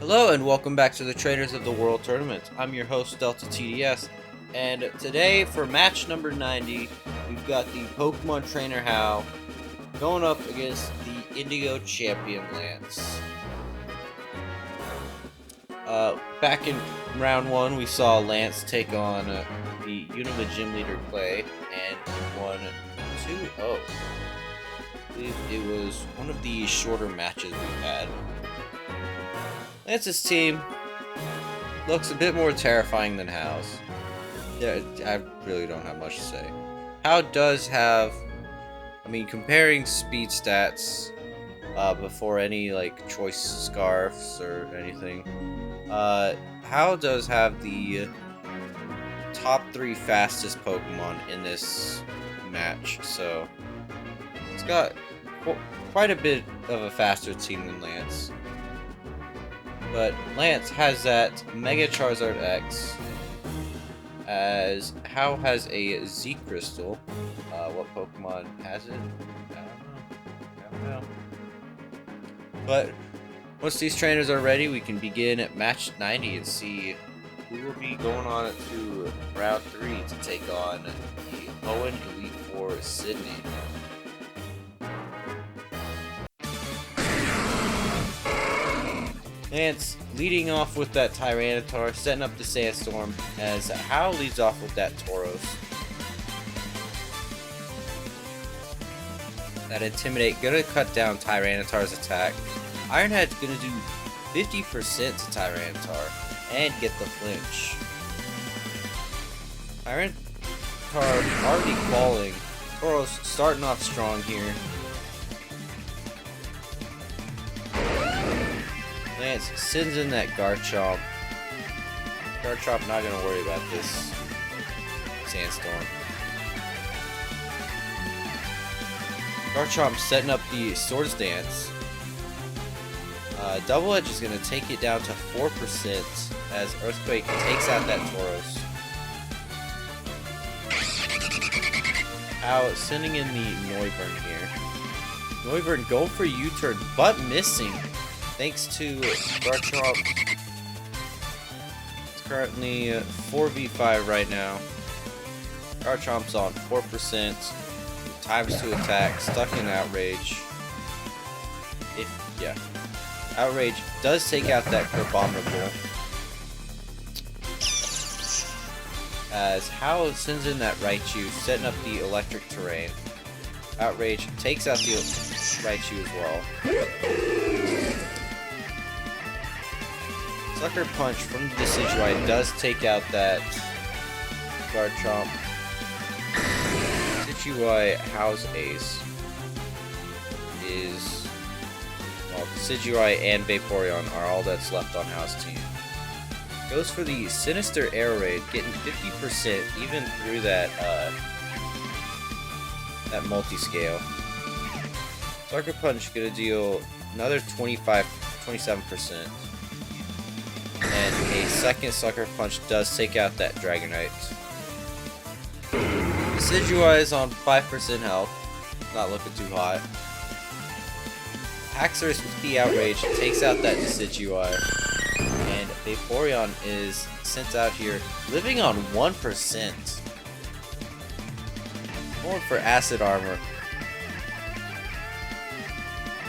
Hello and welcome back to the Trainers of the World Tournament. I'm your host DeltaTDS, and today for match number 90, we've got the Pokemon Trainer Hal going up against the Indigo champion Lance. Back in round 1, we saw Lance take on the Unova Gym Leader Clay, and he won 2-0. I believe it was one of the shorter matches we've had. Lance's team looks a bit more terrifying than Hal's. Yeah, I really don't have much to say. Hal does have, comparing speed stats before any choice scarves or anything. Hal does have the top 3 fastest Pokemon in this match, so it's got quite a bit of a faster team than Lance. But Lance has that Mega Charizard X, as Hal has a Z Crystal. What Pokemon has it? I don't know. But once these trainers are ready, we can begin at match 90 and see who will be going on to round 3 to take on the Owen Elite Four Sydney. Lance leading off with that Tyranitar, setting up the Sandstorm, as Hal leads off with that Tauros. That Intimidate gonna cut down Tyranitar's attack. Ironhead's gonna do 50% to Tyranitar and get the flinch. Tyranitar already falling. Tauros starting off strong here. Lance sends in that Garchomp. Garchomp not gonna worry about this Sandstorm. Garchomp setting up the Swords Dance. Double Edge is gonna take it down to 4% as Earthquake takes out that Tauros. Hal sending in the Noivern here. Noivern going for U-turn, but missing. Thanks to Garchomp. It's currently 4v5 right now. Garchomp's on 4%. Times to attack, stuck in Outrage. Outrage does take out that Crabominable. As Hal sends in that Raichu, setting up the Electric Terrain. Outrage takes out the Raichu as well. Sucker Punch from the Decidueye does take out that Garchomp. Decidueye, Hal's ace is, well, Decidueye and Vaporeon are all that's left on Hal's team. Goes for the Sinister Air Raid, getting 50% even through that multi-scale. Sucker Punch gonna deal another 27%. And a second Sucker Punch does take out that Dragonite. Decidueye is on 5% health. Not looking too hot. Haxorus with the Outrage takes out that Decidueye. And Vaporeon is sent out here, living on 1%. Going for Acid Armor.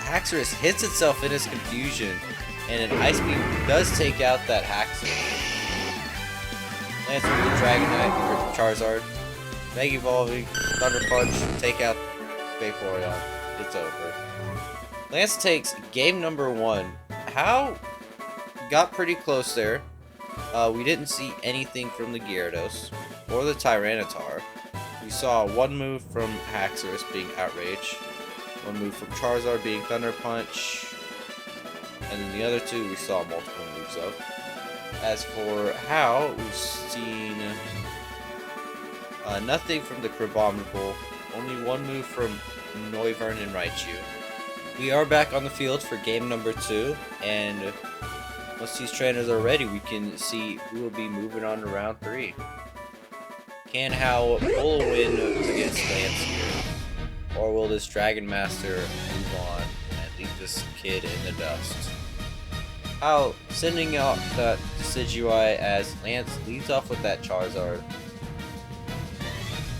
Haxorus hits itself in his confusion. And an Ice Beam does take out that Haxorus. Lance with the Dragonite or Charizard. Mega Evolving, Thunder Punch, take out Vaporeon. It's over. Lance takes game number 1. Hal got pretty close there. We didn't see anything from the Gyarados or the Tyranitar. We saw one move from Haxorus being Outrage, one move from Charizard being Thunder Punch, and then the other two we saw multiple moves of. As for Hal, we've seen nothing from the Crabominable, only one move from Noivern and Raichu. We are back on the field for game number 2, and once these trainers are ready, we can see who will be moving on to round 3. Can Hal pull a win against Lance here, or will this Dragon Master move on and leave this kid in the dust? How sending out that Decidueye as Lance leads off with that Charizard.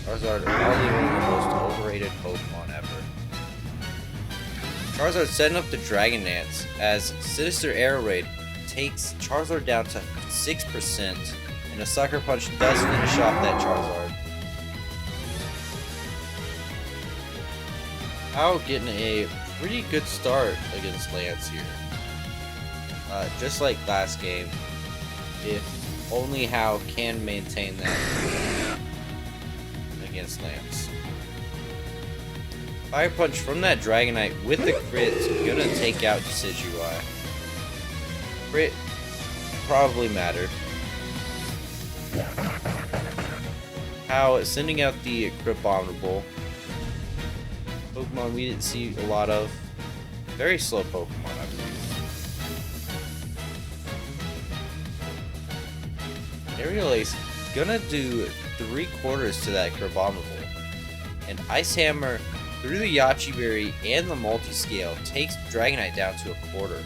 Charizard probably one of the most overrated Pokemon ever. Charizard setting up the Dragon Dance as Sinister Air Raid takes Charizard down to 6%, and a Sucker Punch does finish off that Charizard. How getting a pretty good start against Lance here. Just like last game, if only How can maintain that against Lance. Fire Punch from that Dragonite with the crit is gonna take out Decidueye. Crit probably mattered. How sending out the Crit-Bombable. Pokemon we didn't see a lot of. Very slow Pokemon, I believe. Aerial Ace gonna do 3/4 to that Crit-Bombable. And Ice Hammer through the Yachi Berry and the Multi-Scale takes Dragonite down to 1/4.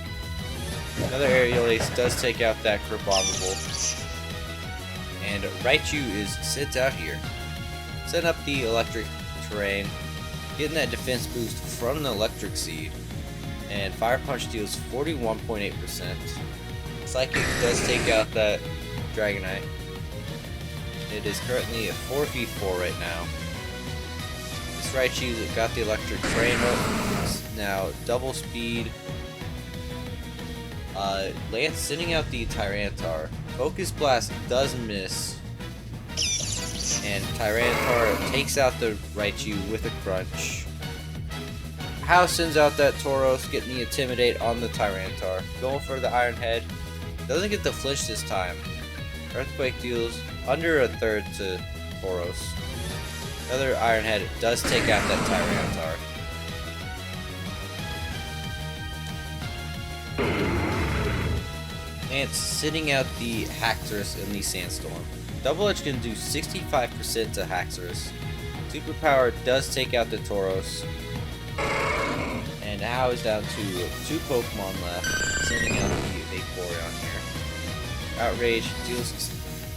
Another Aerial Ace does take out that Crit-Bombable. And Raichu is sits out here. Setting up the Electric Terrain. Getting that defense boost from the Electric Seed. And Fire Punch deals 41.8%. Psychic does take out that Dragonite. It is currently a 4v4 right now. This Raichu's got the Electric Terrain up. It's now double speed. Lance sending out the Tyranitar. Focus Blast does miss. And Tyranitar takes out the Raichu with a Crunch. How sends out that Tauros, getting the Intimidate on the Tyranitar. Going for the Iron Head. Doesn't get the flinch this time. Earthquake deals under 1/3 to Tauros. Another Iron Head does take out that Tyranitar. And sitting out the Haxorus in the Sandstorm. Double Edge can do 65% to Haxorus. Superpower does take out the Tauros. And now is down to 2 Pokemon left, sending out the Vaporeon here. Outrage deals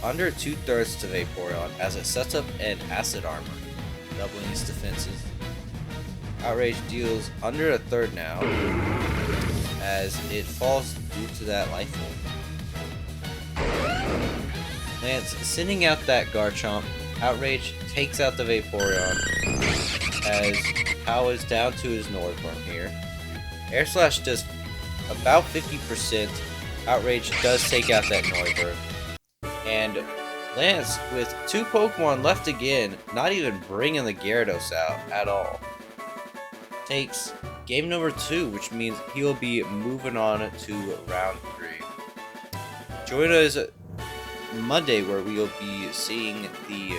under 2/3 to Vaporeon as it sets up an Acid Armor, doubling its defenses. Outrage deals under 1/3 now, as it falls due to that Life Orb. Lance sending out that Garchomp. Outrage takes out the Vaporeon, as How is down to his Northworm here. Air Slash does about 50%. Outrage does take out that Northworm. And Lance, with 2 Pokemon left again, not even bringing the Gyarados out at all, takes game number 2, which means he will be moving on to round 3. Join us Monday, where we will be seeing the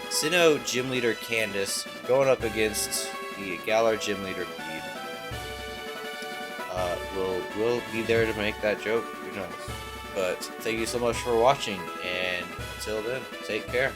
Sinnoh Gym Leader Candace going up against the Galar Gym Leader Bede. We'll be there to make that joke, who knows. But thank you so much for watching, and until then, take care.